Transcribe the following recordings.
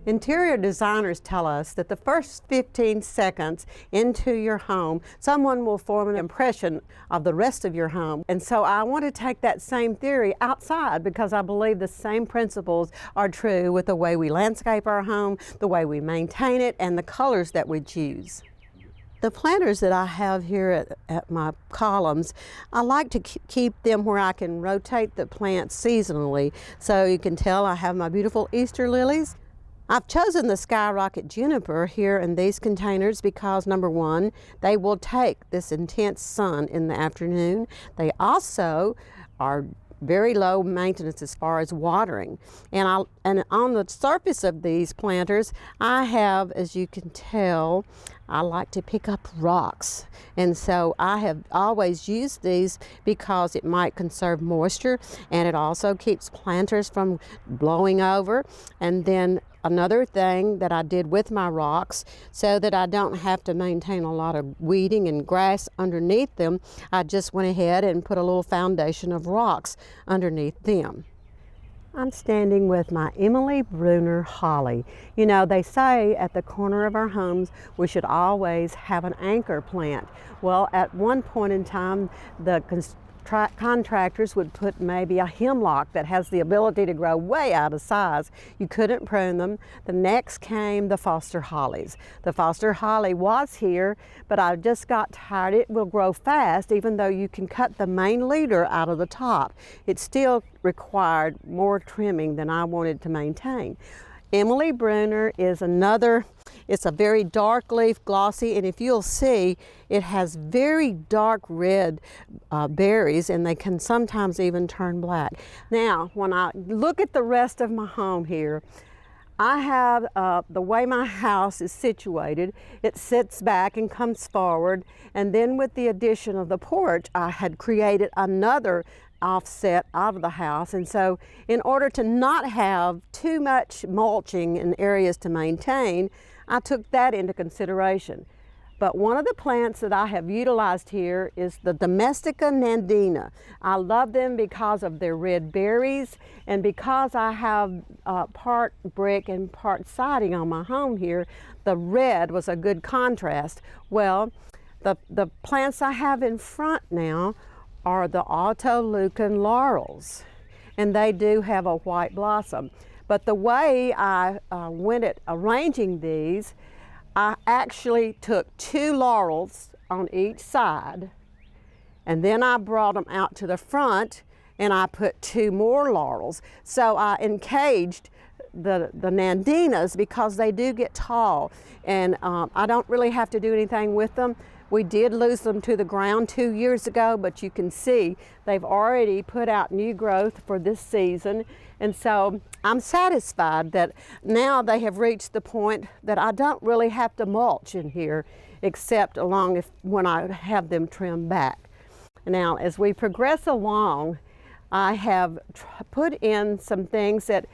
Interior designers tell us that the first 15 seconds into your home, someone will form an impression of the rest of your home. And so I want to take that same theory outside, because I believe the same principles are true with the way we landscape our home, the way we maintain it, and the colors that we choose. The planters that I have here at my columns, I like to keep them where I can rotate the plants seasonally. So you can tell I have my beautiful Easter lilies. I've chosen the skyrocket juniper here in these containers because, number one, they will take this intense sun in the afternoon. They also are very low maintenance as far as watering. And on the surface of these planters, I have, as you can tell, I like to pick up rocks. And so I have always used these because it might conserve moisture, and it also keeps planters from blowing over. And then another thing that I did with my rocks, so that I don't have to maintain a lot of weeding and grass underneath them, I just went ahead and put a little foundation of rocks underneath them. I'm standing with my Emily Brunner holly. You know, they say at the corner of our homes we should always have an anchor plant. Well, at one point in time, the contractors would put maybe a hemlock that has the ability to grow way out of size. You couldn't prune them. The next came the Foster hollies. The Foster holly was here, but I just got tired. It will grow fast, even though you can cut the main leader out of the top. It still required more trimming than I wanted to maintain. Emily Brunner is another, it's a very dark leaf, glossy, and if you'll see, it has very dark red berries, and they can sometimes even turn black. Now, when I look at the rest of my home here, I have the way my house is situated, it sits back and comes forward, and then with the addition of the porch, I had created another offset out of the house. And so in order to not have too much mulching in areas to maintain, I took that into consideration. But one of the plants that I have utilized here is the Domestica nandina. I love them because of their red berries, and because I have part brick and part siding on my home here, the red was a good contrast. Well, the plants I have in front now are the autoleucon laurels, and they do have a white blossom. But the way I went at arranging these, I actually took 2 laurels on each side, and then I brought them out to the front and I put 2 more laurels. So I encaged the nandinas because they do get tall, and I don't really have to do anything with them. We did lose them to the ground 2 years ago, but you can see they've already put out new growth for this season. And so I'm satisfied that now they have reached the point that I don't really have to mulch in here, except when I have them trimmed back. Now, as we progress along, I have put in some things that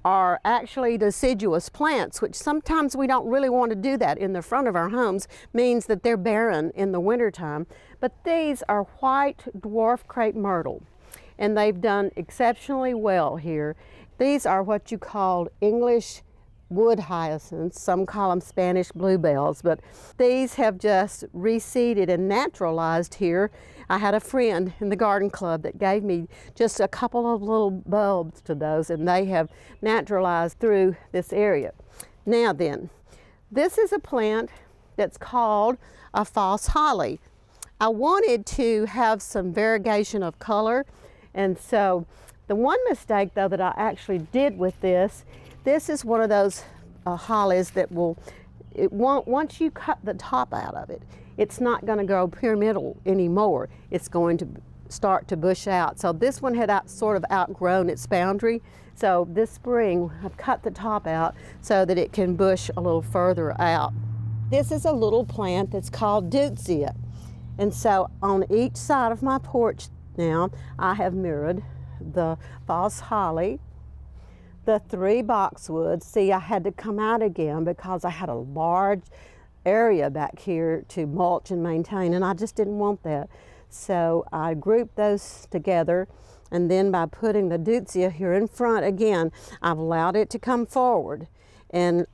are actually deciduous plants, which sometimes we don't really want to do that in the front of our homes, means that they're barren in the wintertime. But these are white dwarf crepe myrtle, and they've done exceptionally well here. These are what you call English wood hyacinths. Some call them Spanish bluebells, but these have just reseeded and naturalized here. I had a friend in the garden club that gave me just a couple of little bulbs to those, and they have naturalized through this area. Now then, this is a plant that's called a false holly. I wanted to have some variegation of color, and so the one mistake though that I actually did with this is one of those hollies that once you cut the top out of it, it's not going to grow pyramidal anymore. It's going to start to bush out. So this one had sort of outgrown its boundary. So this spring I've cut the top out so that it can bush a little further out. This is a little plant that's called deutzia. And so on each side of my porch now, I have mirrored the false holly, the 3 boxwoods. See, I had to come out again because I had a large area back here to mulch and maintain, and I just didn't want that. So I grouped those together, and then by putting the deutzia here in front again, I've allowed it to come forward. And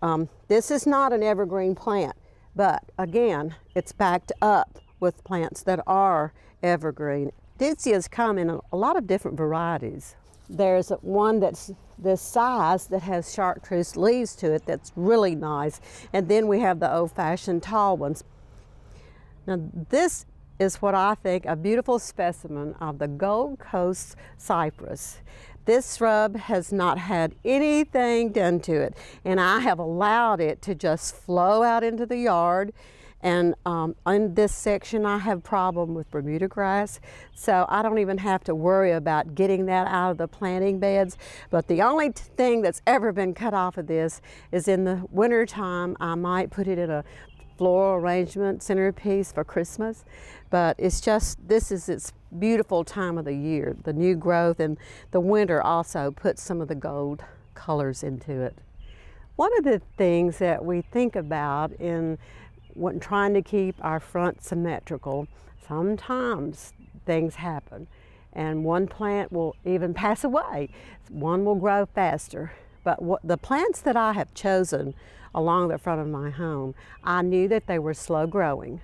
this is not an evergreen plant, but again, it's backed up with plants that are evergreen. Ditzias come in a lot of different varieties. There's one that's this size that has chartreuse leaves to it that's really nice. And then we have the old-fashioned tall ones. Now this is what I think a beautiful specimen of the Gold Coast cypress. This shrub has not had anything done to it, and I have allowed it to just flow out into the yard. And in this section I have problem with Bermuda grass, so I don't even have to worry about getting that out of the planting beds. But the only thing that's ever been cut off of this is in the winter time I might put it in a floral arrangement centerpiece for Christmas. But it's just, this is its beautiful time of the year, the new growth, and the winter also puts some of the gold colors into it. One of the things that we think about in when trying to keep our front symmetrical, sometimes things happen and one plant will even pass away. One will grow faster. But the plants that I have chosen along the front of my home, I knew that they were slow growing.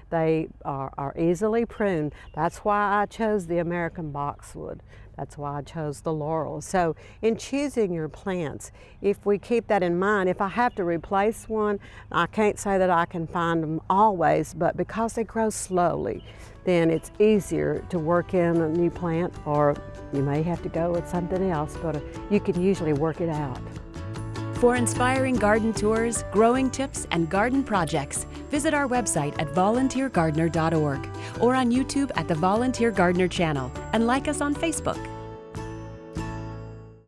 They are easily pruned. That's why I chose the American boxwood. That's why I chose the laurel. So in choosing your plants, if we keep that in mind, if I have to replace one, I can't say that I can find them always, but because they grow slowly, then it's easier to work in a new plant, or you may have to go with something else, but you can usually work it out. For inspiring garden tours, growing tips, and garden projects, visit our website at volunteergardener.org or on YouTube at the Volunteer Gardener channel, and like us on Facebook.